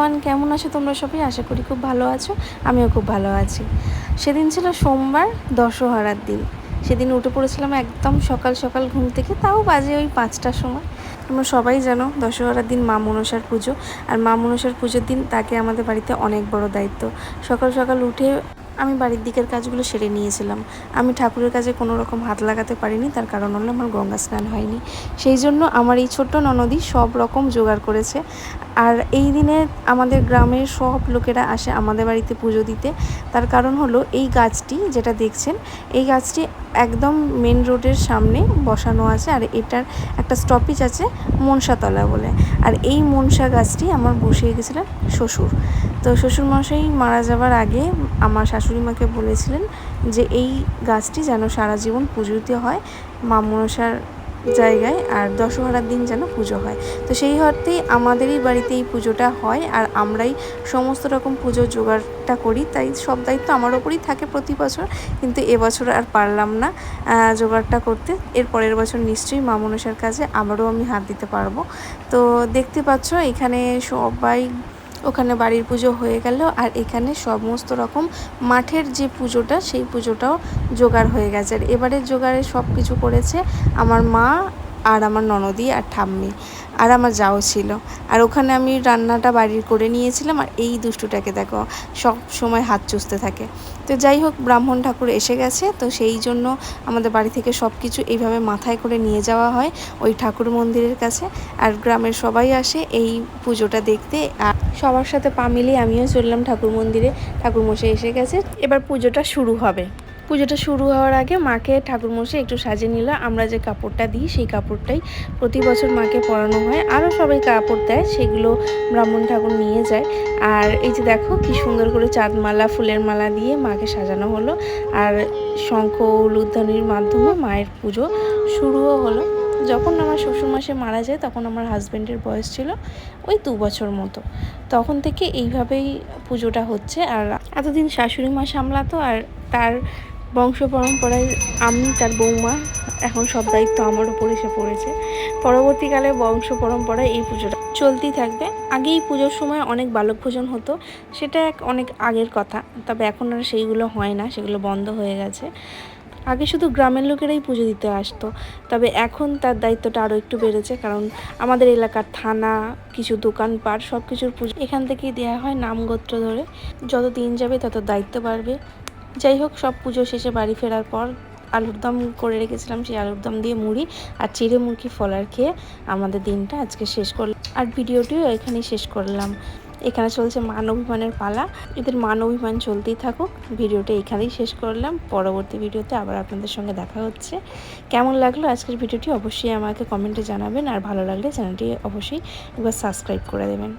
Everyone, কেমন আছো তোমরা সবাই? আশা করি খুব ভালো আছো। আমিও খুব ভালো আছি। সেদিন ছিল সোমবার, দশহরার দিন। সেদিন উঠে পড়েছিলাম একদম সকাল সকাল ঘুম থেকে, তাও বাজে ওই 5টার সময়। তোমরা সবাই জানো দশহরার দিন মা মনসার পুজো, আর মা মনসার পুজোর দিন তাকে আমাদের বাড়িতে অনেক বড় দায়িত্ব। সকাল সকাল উঠে আমি বাড়ির দিকের কাজগুলো সেরে নিয়েছিলাম। আমি ঠাকুরের কাজে কোনো রকম হাত লাগাতে পারিনি, তার কারণ হলো আমার গঙ্গা স্নান হয়নি। সেই জন্য আমার এই ছোট্ট ননদই সব রকম জোগাড় করেছে। আর এই দিনে আমাদের গ্রামের সব লোকেরা আসে আমাদের বাড়িতে পুজো দিতে। তার কারণ হলো এই গাছটি যেটা দেখছেন, এই গাছটি একদম মেন রোডের সামনে বসানো আছে, আর এটার একটা স্টপেজ আছে মনসাতলা বলে। আর এই মনসা গাছটি আমার বসিয়ে গেছিলেন শ্বশুর। তো শ্বশুরমশাই মারা যাওয়ার আগে আমার শাশুড়ি মাকে বলেছিলেন যে এই গাছটি যেন সারা জীবন পুজো দিতে হয় মা মনসার জায়গায়, আর দশহরার দিন যেন পুজো হয়। তো সেই অর্থেই আমাদেরই বাড়িতে এই পুজোটা হয়, আর আমরাই সমস্ত রকম পুজোর জোগাড়টা করি। তাই সব দায়িত্ব আমার ওপরই থাকে প্রতি বছর, কিন্তু এবছর আর পারলাম না জোগাড়টা করতে। এর পরের বছর নিশ্চয়ই মা মনসার কাজে আবারও আমি হাত দিতে পারবো। তো দেখতে পাচ্ছ এখানে সবাই, ওখানে বাড়ির পুজো হয়ে গেল, আর এখানে সমস্ত রকম মাঠের যে পুজোটা সেই পুজোটাও জোগাড় হয়ে গেছে। আর এবারের জোগাড়ে সব কিছু করেছে আমার মা আর আমার ননদি আর ঠাম্মি, আর আমার যাও ছিল। আর ওখানে আমি রান্নাটা বাড়ির করে নিয়েছিলাম। আর এই দুষ্টুটাকে দেখো, সব সময় হাত চুষতে থাকে। তো যাই হোক, ব্রাহ্মণ ঠাকুর এসে গেছে, তো সেই জন্য আমাদের বাড়ি থেকে সব কিছু এইভাবে মাথায় করে নিয়ে যাওয়া হয় ওই ঠাকুর মন্দিরের কাছে। আর গ্রামের সবাই আসে এই পুজোটা দেখতে। আর সবার সাথে পা মিলিয়ে আমিও চললাম ঠাকুর মন্দিরে। ঠাকুরমশাই এসে গেছে, এবার পুজোটা শুরু হবে। পুজোটা শুরু হওয়ার আগে মাকে ঠাকুরমশাই একটু সাজিয়ে নিল। আমরা যে কাপড়টা দিই সেই কাপড়টাই প্রতি বছর মাকে পরানো হয়। আরও সবাই কাপড় দেয়, সেগুলো ব্রাহ্মণ ঠাকুর নিয়ে যায়। আর এই যে দেখো কি সুন্দর করে চাঁদমালা, ফুলের মালা দিয়ে মাকে সাজানো হলো। আর শঙ্খ উলুধ্বনির মাধ্যমে মায়ের পুজো শুরুও হলো। যখন আমার শ্বশুরমশাই মারা যায় তখন আমার হাজব্যান্ডের বয়স ছিল ওই 2 বছর মতো। তখন থেকে এইভাবেই পুজোটা হচ্ছে। আর এতদিন শাশুড়ি মা সামলাতো, আর তার বংশ পরম্পরায় আমি তার বৌমা, এখন সব দায়িত্ব আমার উপর এসে পড়েছে। পরবর্তীকালে বংশ পরম্পরায় এই পুজোটা চলতেই থাকবে। আগে এই পুজোর সময় অনেক বালক ভোজন হতো, সেটা অনেক আগের কথা। তবে এখন আর সেইগুলো হয় না, সেগুলো বন্ধ হয়ে গেছে। আগে শুধু গ্রামের লোকেরাই পুজো দিতে আসতো, তবে এখন তার দায়িত্বটা আরও একটু বেড়েছে, কারণ আমাদের এলাকার থানা, কিছু দোকানপাট, সব কিছুর পুজো এখান থেকেই দেওয়া হয় নামগোত্র ধরে। যত দিন যাবে তত দায়িত্ব বাড়বে। যাই হোক, সব পুজো শেষে বাড়ি ফেরার পর আলুর দম করে রেখেছিলাম, সেই আলুর দম দিয়ে মুড়ি আর চিড়ে মুরগি ফলার খেয়ে আমাদের দিনটা আজকে শেষ করলাম। আর ভিডিওটিও এখানেই শেষ করলাম। এখানে চলছে মান অভিমানের পালা, এদের মান অভিমান চলতেই থাকুক। ভিডিওটা এখানেই শেষ করলাম। পরবর্তী ভিডিওতে আবার আপনাদের সঙ্গে দেখা হচ্ছে। কেমন লাগলো আজকের ভিডিওটি অবশ্যই আমাকে কমেন্টে জানাবেন, আর ভালো লাগলে চ্যানেলটি অবশ্যই একবার সাবস্ক্রাইব করে দেবেন।